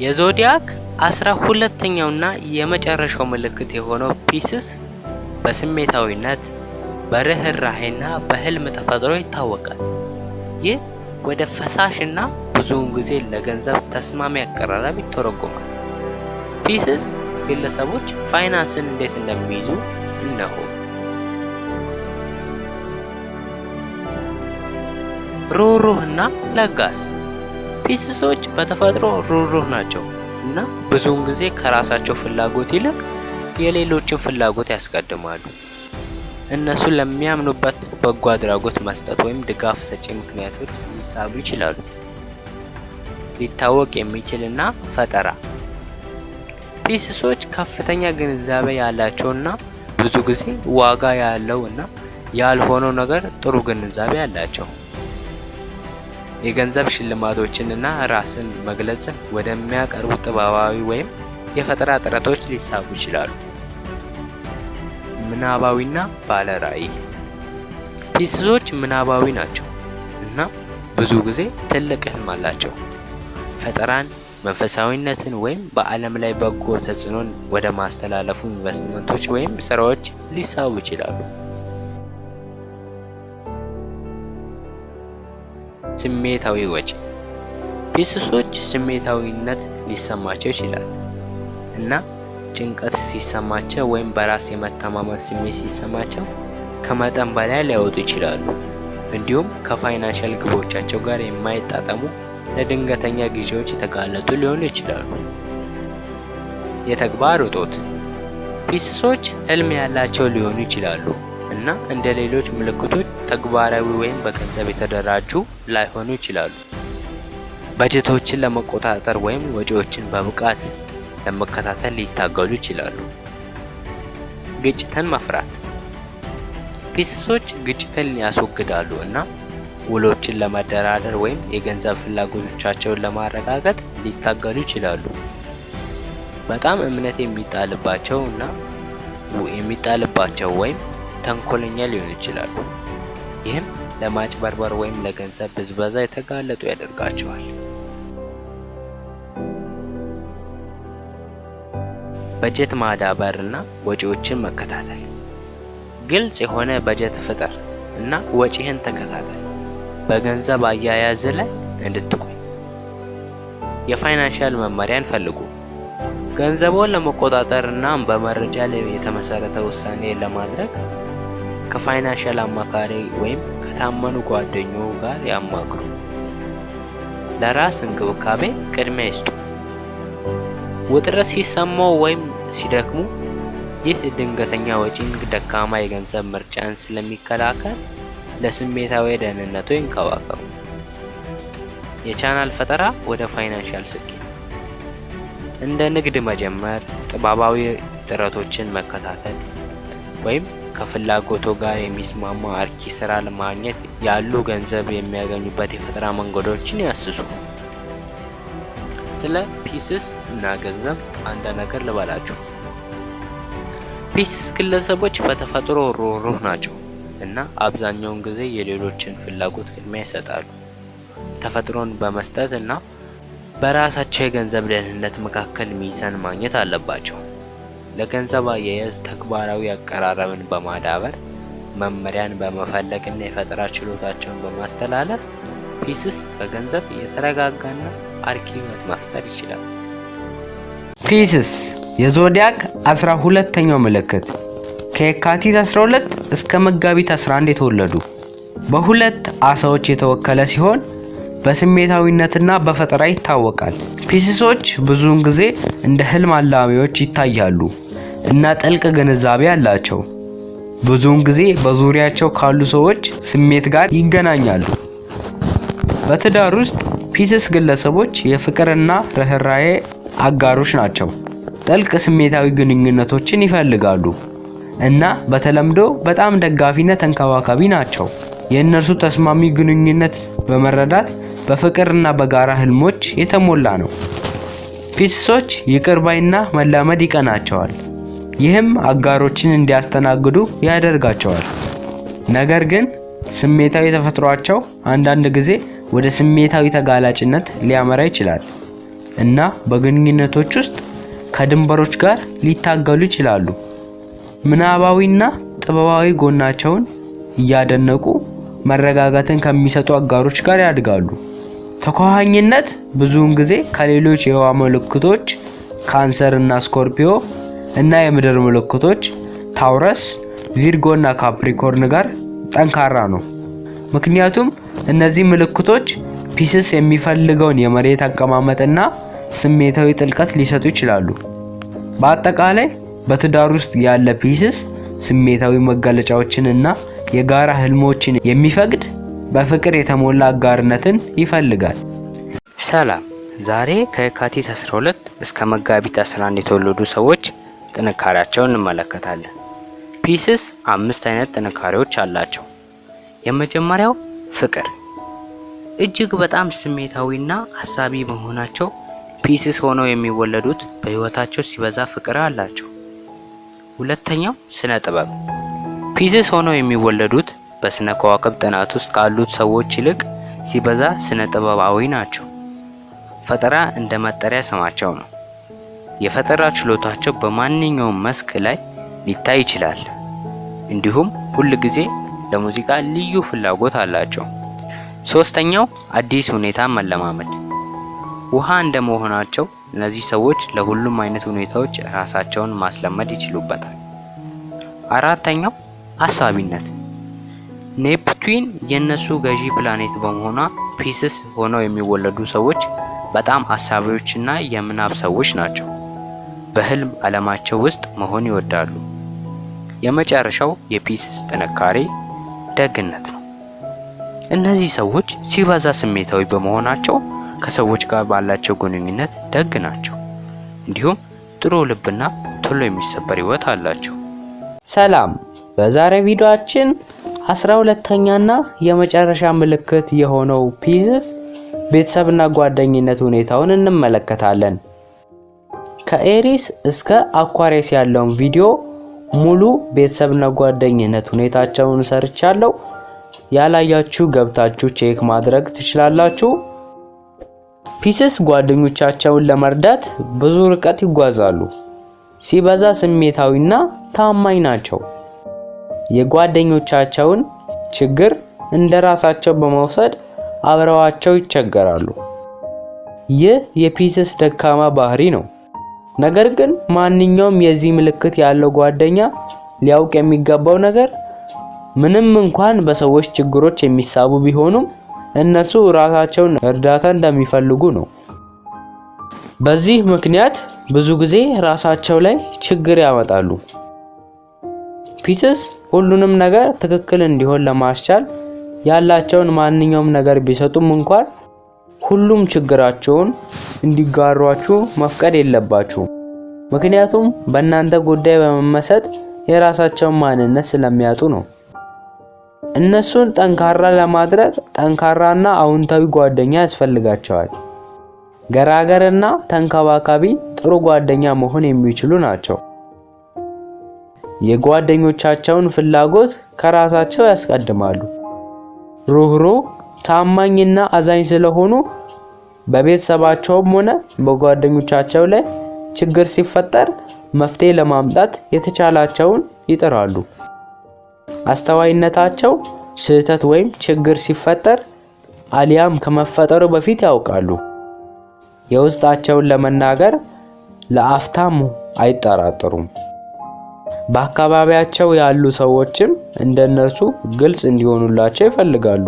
የዞዲያክ 12ኛውና የመጨረሻው ምልክት የሆነው ፒስስ በስሜታዊነት፣ በርህራሄና በህልም ተፈጥሮ ይታወቃል። ይህ ወደ ፈሳሽና ብዙውን ጊዜ ለገንዘብ ተስማሚ አቀራረብ ይተረጎማል። ፒስስ ግለሰቦች ፋይናንስን እንዴት እንደሚይዙ እነሆ። ሩህሩህና ለጋስ። ፒስሶች በተፈጥሮ ሩህሩህ ናቸው እና ብዙውን ጊዜ ከራሳቸው ፍላጎት ይልቅ የሌሎችን ፍላጎት ያስቀድማሉ። እነሱ ለሚያምኑበት በጎ አድራጎት መስጠት ወይም ድጋፍ ሰጪ ምክንያቶች ሊሳቡ ይችላሉ። ሊታወቅ የሚችልና ፈጠራ። ፒስሶች ከፍተኛ ግንዛቤ ያላቸውና ብዙ ጊዜ ዋጋ ያለው እና ያልሆነው ነገር ጥሩ ግንዛቤ አላቸው። የገንዘብ ሽልማቶችንና ራስን መግለጽን ወደሚያቀርቡ ጥበባዊ ወይም የፈጠራ ጥረቶች ሊሳቡ ይችላሉ። ምናባዊና ባለ ራዕይ። ፒስሶች ምናባዊ ናቸው እና ብዙ ጊዜ ትልቅ ህልም አላቸው። ፈጠራን፣ መንፈሳዊነትን ወይም በዓለም ላይ በጎ ተጽዕኖን ወደ ማስተላለፉ ኢንቨስትመንቶች ወይም ስራዎች ሊሳቡ ይችላሉ። ስሜታዊ ወጪ። ፒስሶች ስሜታዊነት ሊሰማቸው ይችላል እና ጭንቀት ሲሰማቸው ወይም በራስ የመተማመን ስሜት ሲሰማቸው ከመጠን በላይ ሊያወጡ ይችላሉ። እንዲሁም ከፋይናንሻል ግቦቻቸው ጋር የማይጣጣሙ ለድንገተኛ ጊዜዎች የተጋለጡ ሊሆኑ ይችላሉ። የተግባር እጦት። ፒስሶች ህልም ያላቸው ሊሆኑ ይችላሉ እና እንደ ሌሎች ምልክቶች ተግባራዊ ወይም በገንዘብ የተደራጁ ላይሆኑ ይችላሉ። በጀቶችን ለመቆጣጠር ወይም ወጪዎችን በብቃት ለመከታተል ሊታገሉ ይችላሉ። ግጭትን መፍራት። ፒስሶች ግጭትን ያስወግዳሉ እና ውሎችን ለመደራደር ወይም የገንዘብ ፍላጎቶቻቸውን ለማረጋገጥ ሊታገሉ ይችላሉ። በጣም እምነት የሚጣልባቸው ወይም ተንኮለኛ ሊሆኑ ይችላሉ። ይህም ለማጭበርበር ወይም ለገንዘብ ብዝበዛ የተጋለጡ ያደርጋቸዋል። በጀት ማዳበር እና ወጪዎችን መከታተል። ግልጽ የሆነ በጀት ፍጠር እና ወጪህን ተከታተል። በገንዘብ አያያዝ ላይ እንድትቆይ። የፋይናንሻል መመሪያን ፈልጉ። ገንዘቦን ለመቆጣጠር እና በመረጃ ላይ የተመሰረተ ውሳኔ ለማድረግ ከፋይናንሻል አማካሪ ወይም ከታመኑ ጓደኞ ጋር ያማክሩ። ለራስ እንክብካቤ ቅድሚያ ይስጡ። ውጥረት ሲሰማው ወይም ሲደክሙ ይህ ድንገተኛ ወጪን፣ ደካማ የገንዘብ ምርጫን ስለሚከላከል ለስሜታዊ ደህንነቱ ይንከባከቡ። የቻናል ፈጠራ ወደ ፋይናንሻል ስኬት። እንደ ንግድ መጀመር፣ ጥበባዊ ጥረቶችን መከታተል ወይም ከፍላጎቶ ጋር የሚስማማ አርኪ ስራ ለማግኘት ያሉ ገንዘብ የሚያገኙበት የፈጠራ መንገዶችን ያስሱ። ስለ ፒስስ እና ገንዘብ አንድ ነገር ልበላችሁ። ፒስስ ግለሰቦች በተፈጥሮ ሩህሩህ ናቸው እና አብዛኛውን ጊዜ የሌሎችን ፍላጎት ቅድሚያ ይሰጣሉ። ተፈጥሮን በመስጠት እና በራሳቸው የገንዘብ ደህንነት መካከል ሚዛን ማግኘት አለባቸው። ለገንዘብ አያያዝ ተግባራዊ አቀራረብን በማዳበር መመሪያን በመፈለግ እና የፈጠራ ችሎታቸውን በማስተላለፍ ፒስስ በገንዘብ የተረጋጋና አርኪ ህይወት መፍጠር ይችላል። ፒስስ የዞዲያክ 12ኛው ምልክት ከየካቲት 12 እስከ መጋቢት 11 የተወለዱ በሁለት አሳዎች የተወከለ ሲሆን በስሜታዊነትና በፈጠራ ይታወቃል። ፒስሶች ብዙውን ጊዜ እንደ ህልም አላሚዎች ይታያሉ እና ጥልቅ ግንዛቤ አላቸው። ብዙውን ጊዜ በዙሪያቸው ካሉ ሰዎች ስሜት ጋር ይገናኛሉ። በትዳር ውስጥ ፒስስ ግለሰቦች የፍቅርና ርህራሄ አጋሮች ናቸው። ጥልቅ ስሜታዊ ግንኙነቶችን ይፈልጋሉ እና በተለምዶ በጣም ደጋፊና ተንከባካቢ ናቸው። የእነርሱ ተስማሚ ግንኙነት በመረዳት በፍቅርና በጋራ ህልሞች የተሞላ ነው። ፒስሶች ይቅር ባይና መላመድ ይቀናቸዋል። ይህም አጋሮችን እንዲያስተናግዱ ያደርጋቸዋል። ነገር ግን ስሜታዊ ተፈጥሯቸው አንዳንድ ጊዜ ወደ ስሜታዊ ተጋላጭነት ሊያመራ ይችላል እና በግንኙነቶች ውስጥ ከድንበሮች ጋር ሊታገሉ ይችላሉ። ምናባዊና ጥበባዊ ጎናቸውን እያደነቁ መረጋጋትን ከሚሰጡ አጋሮች ጋር ያድጋሉ። ተኳኋኝነት ብዙውን ጊዜ ከሌሎች የውሃ ምልክቶች ካንሰር እና ስኮርፒዮ እና የምድር ምልክቶች ታውረስ፣ ቪርጎ እና ካፕሪኮርን ጋር ጠንካራ ነው። ምክንያቱም እነዚህ ምልክቶች ፒስስ የሚፈልገውን የመሬት አቀማመጥና ስሜታዊ ጥልቀት ሊሰጡ ይችላሉ። በአጠቃላይ በትዳር ውስጥ ያለ ፒስስ ስሜታዊ መገለጫዎችን እና የጋራ ህልሞችን የሚፈቅድ በፍቅር የተሞላ አጋርነትን ይፈልጋል። ሰላም። ዛሬ ከየካቲት 12 እስከ መጋቢት 11 የተወለዱ ሰዎች ጥንካሬያቸውን እንመለከታለን። ፒስስ 5 አይነት ጥንካሬዎች አላቸው። የመጀመሪያው ፍቅር። እጅግ በጣም ስሜታዊና አሳቢ መሆናቸው ፒስስ ሆነው የሚወለዱት በህይወታቸው ሲበዛ ፍቅር አላቸው። ሁለተኛው ስነ ጥበብ። ፒስስ ሆነው የሚወለዱት በስነ ከዋክብት ጥናት ውስጥ ካሉት ሰዎች ይልቅ ሲበዛ ስነ ጥበባዊ ናቸው። ፈጠራ እንደ መጠሪያ ስማቸው ነው። የፈጠራ ችሎታቸው በማንኛውም መስክ ላይ ሊታይ ይችላል። እንዲሁም ሁል ጊዜ ለሙዚቃ ልዩ ፍላጎት አላቸው። ሶስተኛው አዲስ ሁኔታ መለማመድ። ውሃ እንደመሆናቸው እነዚህ ሰዎች ለሁሉም አይነት ሁኔታዎች ራሳቸውን ማስለመድ ይችሉበታል። አራተኛው አሳቢነት። ኔፕቱን የነሱ ገዢ ፕላኔት በመሆኗ ፒስስ ሆነው የሚወለዱ ሰዎች በጣም አሳቢዎችና የምናብ ሰዎች ናቸው። በህልም ዓለማቸው ውስጥ መሆን ይወዳሉ። የመጨረሻው የፒስስ ጥንካሬ ደግነት ነው። እነዚህ ሰዎች ሲበዛ ስሜታዊ በመሆናቸው ከሰዎች ጋር ባላቸው ግንኙነት ደግ ናቸው። እንዲሁም ጥሩ ልብና ቶሎ የሚሰበር ህይወት አላቸው። ሰላም። በዛሬ ቪዲዮአችን 12ኛና የመጨረሻ ምልክት የሆነው ፒስስ ቤተሰብና ጓደኝነት ሁኔታውን እንመለከታለን። ከኤሪስ እስከ አኳሪየስ ያለውን ቪዲዮ ሙሉ ቤተሰብና ጓደኝነት ሁኔታቸውን ሰርቻለሁ። ያላያችሁ ገብታችሁ ቼክ ማድረግ ትችላላችሁ። ፒስስ ጓደኞቻቸውን ለመርዳት ብዙ ርቀት ይጓዛሉ። ሲበዛ ስሜታዊና ታማኝ ናቸው። የጓደኞቻቸውን ችግር እንደራሳቸው በመውሰድ አብረዋቸው ይቸገራሉ። ይህ የፒስስ ደካማ ባህሪ ነው። ነገር ግን ማንኛውም የዚህ ምልክት ያለው ጓደኛ ሊያውቅ የሚገባው ነገር ምንም እንኳን በሰዎች ችግሮች የሚሳቡ ቢሆኑም እነሱ ራሳቸውን እርዳታ እንደሚፈልጉ ነው። በዚህ ምክንያት ብዙ ጊዜ ራሳቸው ላይ ችግር ያመጣሉ። ፒስስ ሁሉንም ነገር ትክክል እንዲሆን ለማስቻል ያላቸውን ማንኛውም ነገር ቢሰጡም እንኳን ሁሉም ችግራቸውን እንዲጋሯችሁ መፍቀድ የለባችሁም። ምክንያቱም በእናንተ ጉዳይ በመመሰጥ የራሳቸውን ማንነት ስለሚያጡ ነው። እነሱን ጠንካራ ለማድረግ ጠንካራና አዎንታዊ ጓደኛ ያስፈልጋቸዋል። ገራገርና ተንከባካቢ ጥሩ ጓደኛ መሆን የሚችሉ ናቸው። የጓደኞቻቸውን ፍላጎት ከራሳቸው ያስቀድማሉ። ሩህሩህ፣ ታማኝና አዛኝ ስለሆኑ በቤተሰባቸውም ሆነ በጓደኞቻቸው ላይ ችግር ሲፈጠር መፍትሄ ለማምጣት የተቻላቸውን ይጥራሉ። አስተዋይነታቸው ስህተት ወይም ችግር ሲፈጠር አሊያም ከመፈጠሩ በፊት ያውቃሉ። የውስጣቸውን ለመናገር ለአፍታም አይጠራጠሩም። በአካባቢያቸው ያሉ ሰዎችም እንደነሱ ግልጽ እንዲሆኑላቸው ይፈልጋሉ።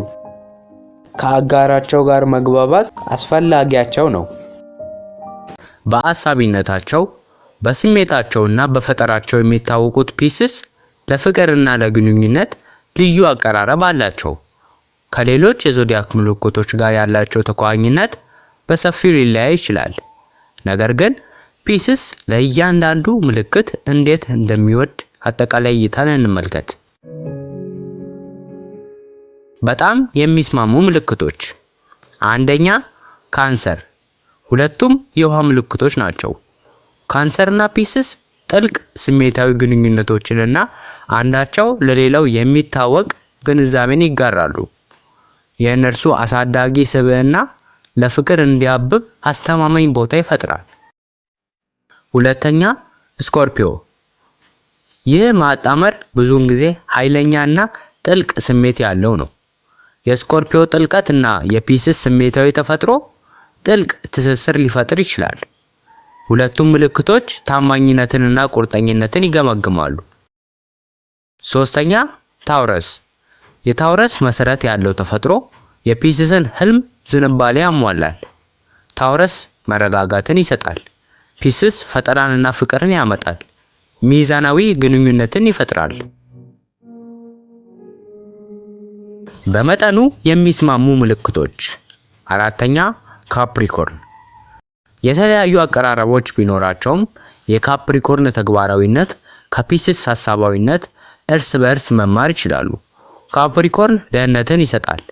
ከአጋራቸው ጋር መግባባት አስፈላጊያቸው ነው። በአሳቢነታቸው በስሜታቸውና በፈጠራቸው የሚታወቁት ፒስስ ለፍቅርና ለግንኙነት ልዩ አቀራረብ አላቸው። ከሌሎች የዞዲያክ ምልክቶች ጋር ያላቸው ተቆራኝነት በሰፊው ሊለያይ ይችላል። ነገር ግን ፒስስ ለእያንዳንዱ ምልክት እንዴት እንደሚወድ አጠቃላይ እይታን እንመልከት። በጣም የሚስማሙ ምልክቶች። አንደኛ ካንሰር። ሁለቱም የውሃ ምልክቶች ናቸው። ካንሰርና ፒስስ ጥልቅ ስሜታዊ ግንኙነቶችንና አንዳቸው ለሌላው የሚታወቅ ግንዛቤን ይጋራሉ። የእነርሱ አሳዳጊ ስብዕና ለፍቅር እንዲያብብ አስተማማኝ ቦታ ይፈጥራል። ሁለተኛ ስኮርፒዮ። ይህ ማጣመር ብዙውን ጊዜ ኃይለኛና ጥልቅ ስሜት ያለው ነው። የስኮርፒዮ ጥልቀት እና የፒስስ ስሜታዊ ተፈጥሮ ጥልቅ ትስስር ሊፈጥር ይችላል። ሁለቱም ምልክቶች ታማኝነትንና ቁርጠኝነትን ይገመግማሉ። ሶስተኛ ታውረስ። የታውረስ መሰረት ያለው ተፈጥሮ የፒስስን ህልም ዝንባሌ ያሟላል። ታውረስ መረጋጋትን ይሰጣል። ፒስስ ፈጠራንና ፍቅርን ያመጣል። ሚዛናዊ ግንኙነትን ይፈጥራል። በመጠኑ የሚስማሙ ምልክቶች። አራተኛ ካፕሪኮርን። የተለያዩ አቀራረቦች ቢኖራቸውም የካፕሪኮርን ተግባራዊነት ከፒስስ ሐሳባዊነት እርስ በእርስ መማር ይችላሉ። ካፕሪኮርን ደህንነትን ይሰጣል።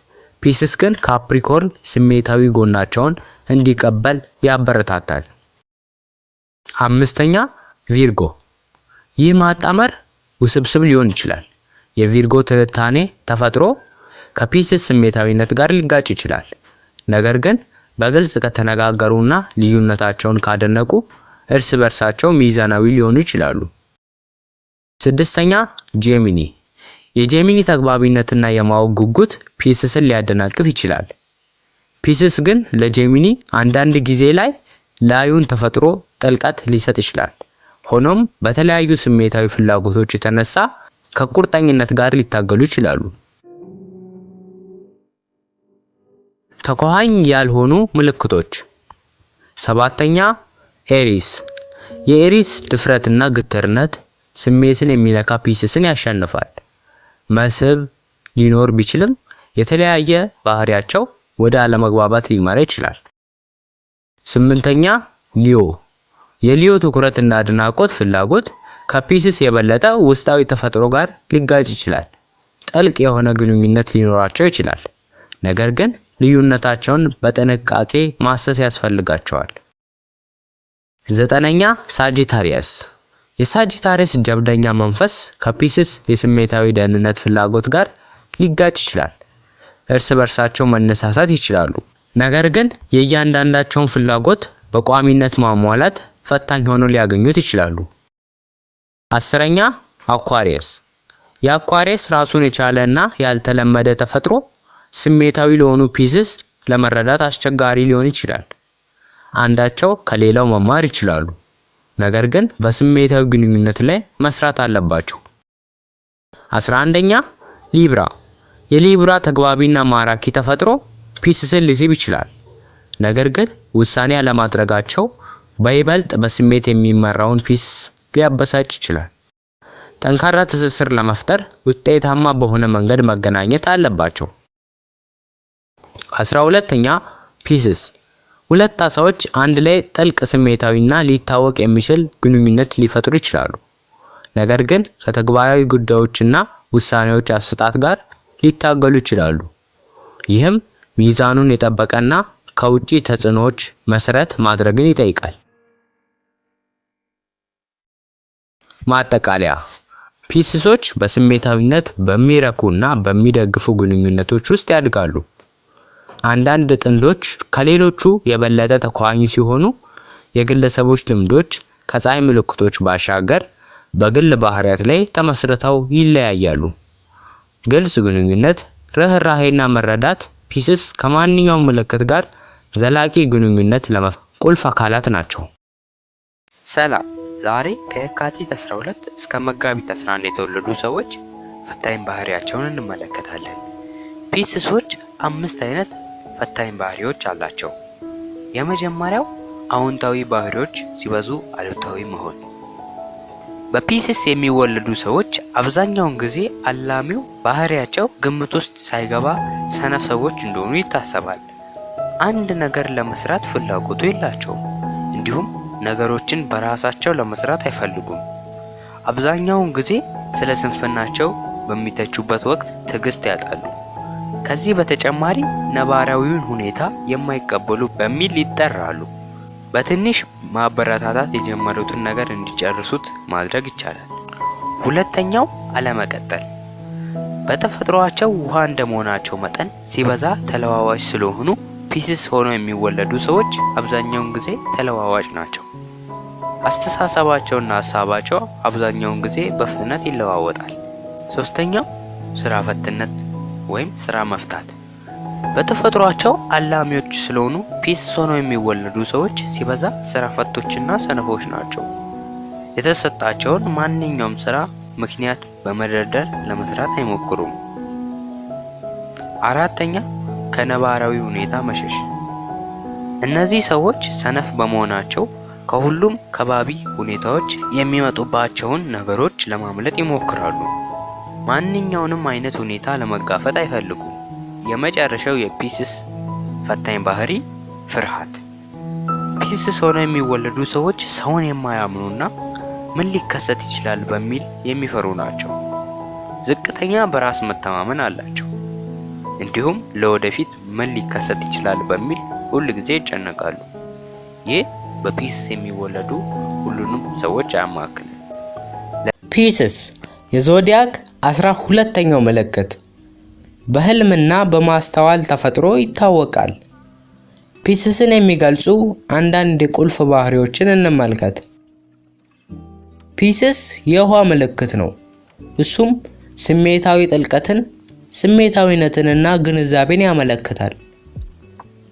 ፒስስ ግን ካፕሪኮርን ስሜታዊ ጎናቸውን እንዲቀበል ያበረታታል። አምስተኛ ቪርጎ። ይህ ማጣመር ውስብስብ ሊሆን ይችላል። የቪርጎ ትንታኔ ተፈጥሮ ከፒስስ ስሜታዊነት ጋር ሊጋጭ ይችላል። ነገር ግን በግልጽ ከተነጋገሩና ልዩነታቸውን ካደነቁ እርስ በርሳቸው ሚዛናዊ ሊሆኑ ይችላሉ። ስድስተኛ ጄሚኒ። የጄሚኒ ተግባቢነትና የማወቅ ጉጉት ፒስስን ሊያደናቅፍ ይችላል። ፒስስ ግን ለጄሚኒ አንዳንድ ጊዜ ላይ ላዩን ተፈጥሮ ጥልቀት ሊሰጥ ይችላል። ሆኖም በተለያዩ ስሜታዊ ፍላጎቶች የተነሳ ከቁርጠኝነት ጋር ሊታገሉ ይችላሉ። ተኳኋኝ ያልሆኑ ምልክቶች። ሰባተኛ ኤሪስ። የኤሪስ ድፍረትና ግትርነት ስሜትን የሚነካ ፒስስን ያሸንፋል። መስህብ ሊኖር ቢችልም የተለያየ ባህሪያቸው ወደ አለመግባባት ሊመራ ይችላል። ስምንተኛ ሊዮ። የሊዮ ትኩረትና አድናቆት ፍላጎት ከፒስስ የበለጠ ውስጣዊ ተፈጥሮ ጋር ሊጋጭ ይችላል። ጥልቅ የሆነ ግንኙነት ሊኖራቸው ይችላል፣ ነገር ግን ልዩነታቸውን በጥንቃቄ ማሰስ ያስፈልጋቸዋል። ዘጠነኛ ሳጂታሪየስ። የሳጂታሪየስ ጀብደኛ መንፈስ ከፒስስ የስሜታዊ ደህንነት ፍላጎት ጋር ሊጋጭ ይችላል። እርስ በርሳቸው መነሳሳት ይችላሉ፣ ነገር ግን የእያንዳንዳቸውን ፍላጎት በቋሚነት ማሟላት ፈታኝ ሆኖ ሊያገኙት ይችላሉ። አስረኛ አኳሪየስ። የአኳሪየስ ራሱን የቻለ እና ያልተለመደ ተፈጥሮ ስሜታዊ ለሆኑ ፒስስ ለመረዳት አስቸጋሪ ሊሆን ይችላል። አንዳቸው ከሌላው መማር ይችላሉ፣ ነገር ግን በስሜታዊ ግንኙነት ላይ መስራት አለባቸው። 11ኛ ሊብራ። የሊብራ ተግባቢና ማራኪ ተፈጥሮ ፒስስን ሊስብ ይችላል፣ ነገር ግን ውሳኔ አለማድረጋቸው በይበልጥ በስሜት የሚመራውን ፒስስ ሊያበሳጭ ይችላል። ጠንካራ ትስስር ለመፍጠር ውጤታማ በሆነ መንገድ መገናኘት አለባቸው። 12ኛ ፒስስ። ሁለት አሳዎች አንድ ላይ ጥልቅ ስሜታዊና ሊታወቅ የሚችል ግንኙነት ሊፈጥሩ ይችላሉ፣ ነገር ግን ከተግባራዊ ጉዳዮችና ውሳኔዎች አሰጣጥ ጋር ሊታገሉ ይችላሉ። ይህም ሚዛኑን የጠበቀና ከውጪ ተጽዕኖዎች መሰረት ማድረግን ይጠይቃል። ማጠቃለያ፣ ፒስሶች በስሜታዊነት በሚረኩና በሚደግፉ ግንኙነቶች ውስጥ ያድጋሉ። አንዳንድ ጥንዶች ከሌሎቹ የበለጠ ተኳኋኝ ሲሆኑ፣ የግለሰቦች ልምዶች ከፀሐይ ምልክቶች ባሻገር በግል ባህሪያት ላይ ተመስርተው ይለያያሉ። ግልጽ ግንኙነት፣ ርህራሄና መረዳት ፒስስ ከማንኛውም ምልክት ጋር ዘላቂ ግንኙነት ለመፍጠር ቁልፍ አካላት ናቸው። ሰላም። ዛሬ ከየካቲት 12 እስከ መጋቢት 11 የተወለዱ ሰዎች ፈታኝ ባህሪያቸውን እንመለከታለን። ፒስሶች 5 አይነት ፈታኝ ባህሪዎች አላቸው። የመጀመሪያው አዎንታዊ ባህሪዎች ሲበዙ አሉታዊ መሆን። በፒስስ የሚወለዱ ሰዎች አብዛኛውን ጊዜ አላሚው ባህሪያቸው ግምት ውስጥ ሳይገባ ሰነፍ ሰዎች እንደሆኑ ይታሰባል። አንድ ነገር ለመስራት ፍላጎቱ የላቸውም፣ እንዲሁም ነገሮችን በራሳቸው ለመስራት አይፈልጉም። አብዛኛውን ጊዜ ስለ ስንፍናቸው በሚተቹበት ወቅት ትዕግስት ያጣሉ። ከዚህ በተጨማሪ ነባራዊውን ሁኔታ የማይቀበሉ በሚል ይጠራሉ። በትንሽ ማበረታታት የጀመሩትን ነገር እንዲጨርሱት ማድረግ ይቻላል። ሁለተኛው አለመቀጠል። በተፈጥሯቸው ውሃ እንደመሆናቸው መጠን ሲበዛ ተለዋዋጭ ስለሆኑ ፒስስ ሆነው የሚወለዱ ሰዎች አብዛኛውን ጊዜ ተለዋዋጭ ናቸው። አስተሳሰባቸውና ሀሳባቸው አብዛኛውን ጊዜ በፍጥነት ይለዋወጣል። ሶስተኛው ስራ ፈትነት ወይም ስራ መፍታት። በተፈጥሯቸው አላሚዎች ስለሆኑ ፒስስ ሆነው የሚወለዱ ሰዎች ሲበዛ ስራ ፈቶችና ሰነፎች ናቸው። የተሰጣቸውን ማንኛውም ስራ ምክንያት በመደርደር ለመስራት አይሞክሩም። አራተኛ ከነባራዊ ሁኔታ መሸሽ። እነዚህ ሰዎች ሰነፍ በመሆናቸው ከሁሉም ከባቢ ሁኔታዎች የሚመጡባቸውን ነገሮች ለማምለጥ ይሞክራሉ። ማንኛውንም አይነት ሁኔታ ለመጋፈጥ አይፈልጉም። የመጨረሻው የፒስስ ፈታኝ ባህሪ ፍርሃት። ፒስስ ሆነው የሚወለዱ ሰዎች ሰውን የማያምኑና ምን ሊከሰት ይችላል በሚል የሚፈሩ ናቸው። ዝቅተኛ በራስ መተማመን አላቸው። እንዲሁም ለወደፊት ምን ሊከሰት ይችላል በሚል ሁል ጊዜ ይጨነቃሉ። ይህ በፒስስ የሚወለዱ ሁሉንም ሰዎች አያማክልም። ፒስስ የዞዲያክ 12ኛው ምልክት በህልምና በማስተዋል ተፈጥሮ ይታወቃል። ፒስስን የሚገልጹ አንዳንድ የቁልፍ ባህሪዎችን እንመልከት። ፒስስ የውሃ ምልክት ነው። እሱም ስሜታዊ ጥልቀትን፣ ስሜታዊነትንና ግንዛቤን ያመለክታል።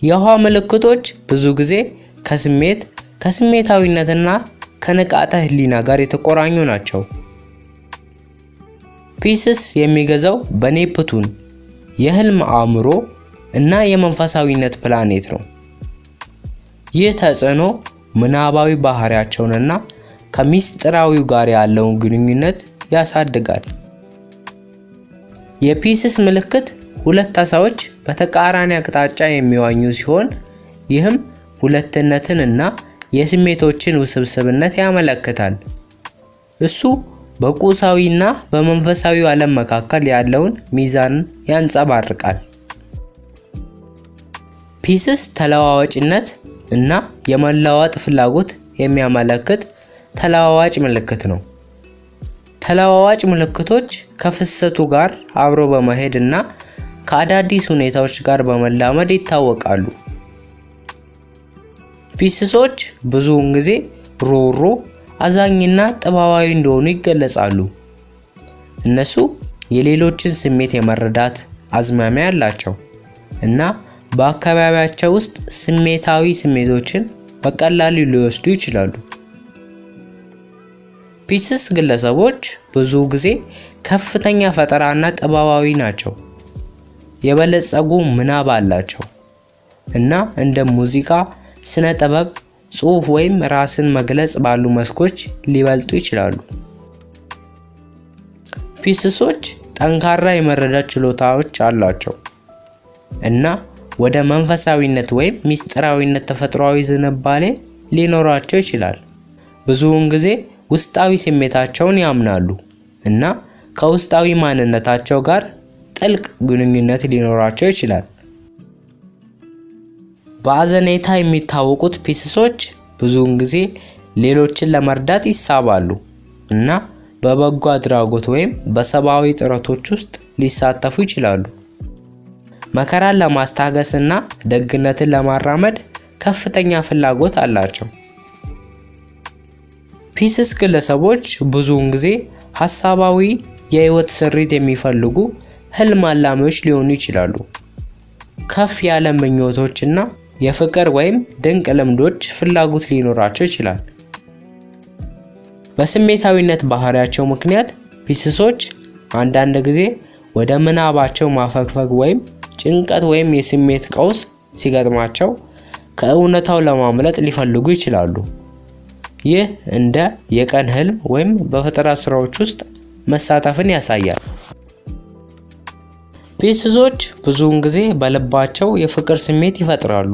የውሃ ምልክቶች ብዙ ጊዜ ከስሜታዊነትና ከንቃተ ህሊና ጋር የተቆራኙ ናቸው። ፒስስ የሚገዛው በኔፕቱን የህልም አእምሮ እና የመንፈሳዊነት ፕላኔት ነው። ይህ ተጽዕኖ ምናባዊ ባህሪያቸውንና ከሚስጥራዊው ጋር ያለውን ግንኙነት ያሳድጋል። የፒስስ ምልክት ሁለት ዓሳዎች በተቃራኒ አቅጣጫ የሚዋኙ ሲሆን ይህም ሁለትነትን እና የስሜቶችን ውስብስብነት ያመለክታል። እሱ በቁሳዊና በመንፈሳዊ ዓለም መካከል ያለውን ሚዛን ያንጸባርቃል። ፒስስ ተለዋዋጭነት እና የመለዋወጥ ፍላጎት የሚያመለክት ተለዋዋጭ ምልክት ነው። ተለዋዋጭ ምልክቶች ከፍሰቱ ጋር አብሮ በመሄድ እና ከአዳዲስ ሁኔታዎች ጋር በመላመድ ይታወቃሉ። ፒስሶች ብዙውን ጊዜ ሮሮ፣ አዛኝና ጥበባዊ እንደሆኑ ይገለጻሉ። እነሱ የሌሎችን ስሜት የመረዳት አዝማሚያ አላቸው እና በአካባቢያቸው ውስጥ ስሜታዊ ስሜቶችን በቀላሉ ሊወስዱ ይችላሉ። ፒስስ ግለሰቦች ብዙ ጊዜ ከፍተኛ ፈጠራና ጥበባዊ ናቸው። የበለጸጉ ምናብ አላቸው እና እንደ ሙዚቃ፣ ስነ ጥበብ፣ ጽሑፍ ወይም ራስን መግለጽ ባሉ መስኮች ሊበልጡ ይችላሉ። ፒስሶች ጠንካራ የመረዳት ችሎታዎች አላቸው እና ወደ መንፈሳዊነት ወይም ሚስጥራዊነት ተፈጥሯዊ ዝንባሌ ሊኖራቸው ይችላል። ብዙውን ጊዜ ውስጣዊ ስሜታቸውን ያምናሉ እና ከውስጣዊ ማንነታቸው ጋር ጥልቅ ግንኙነት ሊኖራቸው ይችላል። በአዘኔታ የሚታወቁት ፒስሶች ብዙውን ጊዜ ሌሎችን ለመርዳት ይሳባሉ እና በበጎ አድራጎት ወይም በሰብአዊ ጥረቶች ውስጥ ሊሳተፉ ይችላሉ። መከራን ለማስታገስ እና ደግነትን ለማራመድ ከፍተኛ ፍላጎት አላቸው። ፒስስ ግለሰቦች ብዙውን ጊዜ ሐሳባዊ የህይወት ስሪት የሚፈልጉ ህልም አላሚዎች ሊሆኑ ይችላሉ። ከፍ ያለ ምኞቶችና የፍቅር ወይም ድንቅ ልምዶች ፍላጎት ሊኖራቸው ይችላል። በስሜታዊነት ባህሪያቸው ምክንያት ፒስሶች አንዳንድ ጊዜ ወደ ምናባቸው ማፈግፈግ ወይም ጭንቀት ወይም የስሜት ቀውስ ሲገጥማቸው ከእውነታው ለማምለጥ ሊፈልጉ ይችላሉ። ይህ እንደ የቀን ህልም ወይም በፈጠራ ስራዎች ውስጥ መሳተፍን ያሳያል። ፒስሶች ብዙውን ጊዜ በልባቸው የፍቅር ስሜት ይፈጥራሉ።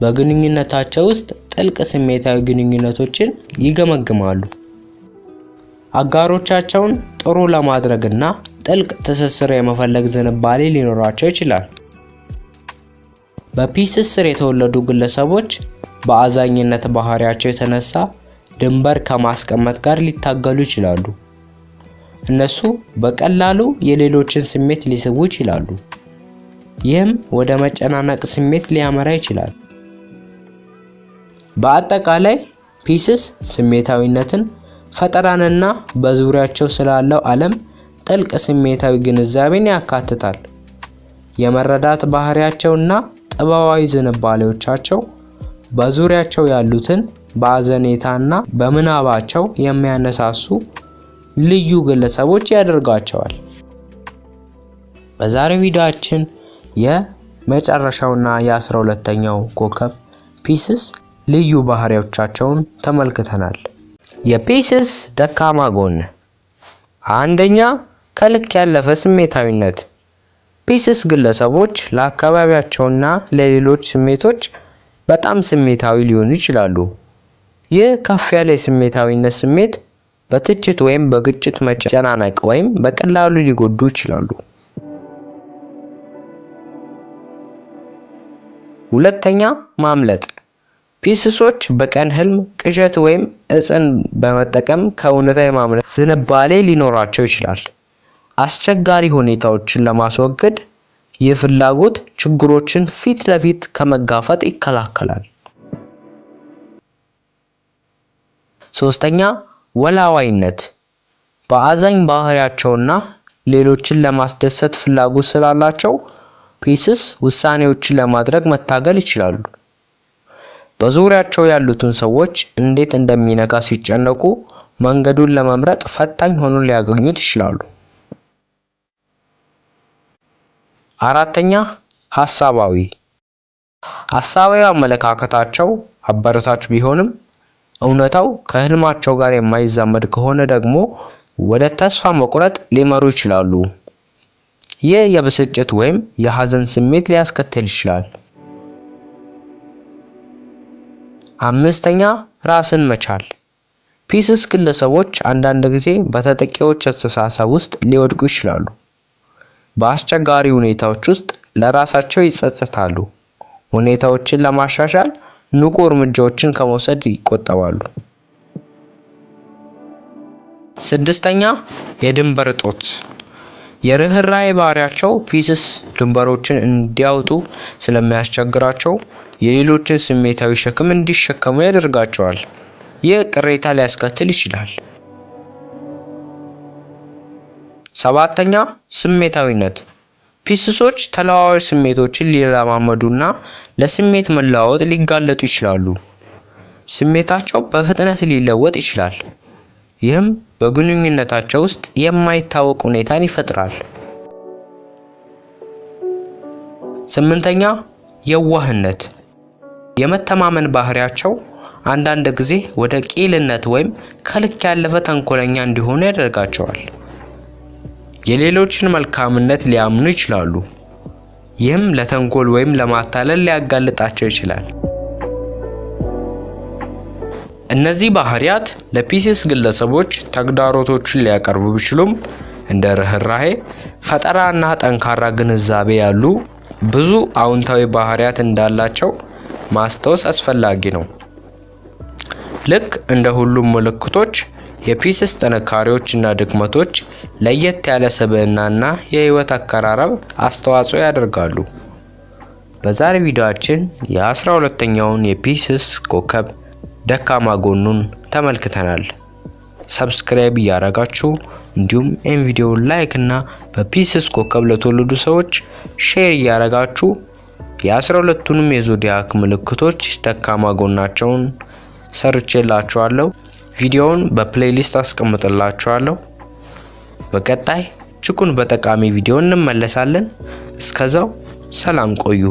በግንኙነታቸው ውስጥ ጥልቅ ስሜታዊ ግንኙነቶችን ይገመግማሉ። አጋሮቻቸውን ጥሩ ለማድረግና ጥልቅ ትስስር የመፈለግ ዝንባሌ ሊኖራቸው ይችላል። በፒስስ ስር የተወለዱ ግለሰቦች በአዛኝነት ባህሪያቸው የተነሳ ድንበር ከማስቀመጥ ጋር ሊታገሉ ይችላሉ። እነሱ በቀላሉ የሌሎችን ስሜት ሊስቡ ይችላሉ ይህም ወደ መጨናነቅ ስሜት ሊያመራ ይችላል። በአጠቃላይ ፒስስ ስሜታዊነትን፣ ፈጠራንና በዙሪያቸው ስላለው ዓለም ጥልቅ ስሜታዊ ግንዛቤን ያካትታል። የመረዳት ባህሪያቸውና ጥበባዊ ዝንባሌዎቻቸው በዙሪያቸው ያሉትን በአዘኔታና በምናባቸው የሚያነሳሱ ልዩ ግለሰቦች ያደርጋቸዋል። በዛሬው ቪዲዮአችን የመጨረሻውና የ12ኛው ኮከብ ፒስስ ልዩ ባህሪዎቻቸውን ተመልክተናል። የፒስስ ደካማ ጎን፣ አንደኛ ከልክ ያለፈ ስሜታዊነት። ፒስስ ግለሰቦች ለአካባቢያቸውና ለሌሎች ስሜቶች በጣም ስሜታዊ ሊሆኑ ይችላሉ። ይህ ከፍ ያለ የስሜታዊነት ስሜት በትችት ወይም በግጭት መጨናነቅ ወይም በቀላሉ ሊጎዱ ይችላሉ። ሁለተኛ ማምለጥ። ፒስሶች በቀን ህልም፣ ቅዠት ወይም እጽን በመጠቀም ከእውነታ የማምለጥ ዝንባሌ ሊኖራቸው ይችላል። አስቸጋሪ ሁኔታዎችን ለማስወገድ ይህ ፍላጎት ችግሮችን ፊት ለፊት ከመጋፈጥ ይከላከላል። ሶስተኛ ወላዋይነት። በአዛኝ ባህሪያቸውና ሌሎችን ለማስደሰት ፍላጎት ስላላቸው ፒስስ ውሳኔዎችን ለማድረግ መታገል ይችላሉ። በዙሪያቸው ያሉትን ሰዎች እንዴት እንደሚነጋ ሲጨነቁ መንገዱን ለመምረጥ ፈታኝ ሆኖ ሊያገኙት ይችላሉ። አራተኛ ሐሳባዊ አመለካከታቸው አበረታች ቢሆንም እውነታው ከህልማቸው ጋር የማይዛመድ ከሆነ ደግሞ ወደ ተስፋ መቁረጥ ሊመሩ ይችላሉ። ይህ የብስጭት ወይም የሐዘን ስሜት ሊያስከትል ይችላል። አምስተኛ ራስን መቻል። ፒስስ ግለሰቦች አንዳንድ ጊዜ በተጠቂዎች አስተሳሰብ ውስጥ ሊወድቁ ይችላሉ። በአስቸጋሪ ሁኔታዎች ውስጥ ለራሳቸው ይጸጸታሉ። ሁኔታዎችን ለማሻሻል ንቁ እርምጃዎችን ከመውሰድ ይቆጠባሉ። ስድስተኛ የድንበር እጦት። የርህራሄ ባህሪያቸው ፒስስ ድንበሮችን እንዲያወጡ ስለሚያስቸግራቸው የሌሎችን ስሜታዊ ሸክም እንዲሸከሙ ያደርጋቸዋል። ይህ ቅሬታ ሊያስከትል ይችላል። ሰባተኛ ስሜታዊነት። ፒስሶች ተለዋዋጭ ስሜቶችን ሊለማመዱና ለስሜት መለዋወጥ ሊጋለጡ ይችላሉ። ስሜታቸው በፍጥነት ሊለወጥ ይችላል። ይህም በግንኙነታቸው ውስጥ የማይታወቅ ሁኔታን ይፈጥራል። ስምንተኛ የዋህነት። የመተማመን ባህሪያቸው አንዳንድ ጊዜ ወደ ቂልነት ወይም ከልክ ያለፈ ተንኮለኛ እንዲሆኑ ያደርጋቸዋል። የሌሎችን መልካምነት ሊያምኑ ይችላሉ። ይህም ለተንኮል ወይም ለማታለል ሊያጋልጣቸው ይችላል። እነዚህ ባህሪያት ለፒስስ ግለሰቦች ተግዳሮቶችን ሊያቀርቡ ቢችሉም እንደ ርህራሄ፣ ፈጠራና ጠንካራ ግንዛቤ ያሉ ብዙ አዎንታዊ ባህሪያት እንዳላቸው ማስታወስ አስፈላጊ ነው። ልክ እንደ ሁሉም ምልክቶች የፒስስ ጥንካሬዎችና ድክመቶች ለየት ያለ ስብዕናና የህይወት አቀራረብ አስተዋጽኦ ያደርጋሉ። በዛሬ ቪዲዮአችን የ12ኛውን የፒስስ ኮከብ ደካማ ጎኑን ተመልክተናል። ሰብስክራይብ እያደረጋችሁ እንዲሁም ይህን ቪዲዮ ላይክ እና በፒስስ ኮከብ ለተወለዱ ሰዎች ሼር እያደረጋችሁ የ12ቱንም የዞዲያክ ምልክቶች ደካማ ጎናቸውን ሰርቼላችኋለሁ። ቪዲዮውን በፕሌሊስት አስቀምጥላችኋለሁ። በቀጣይ እጅጉን በጠቃሚ ቪዲዮ እንመለሳለን። እስከዛው ሰላም ቆዩ።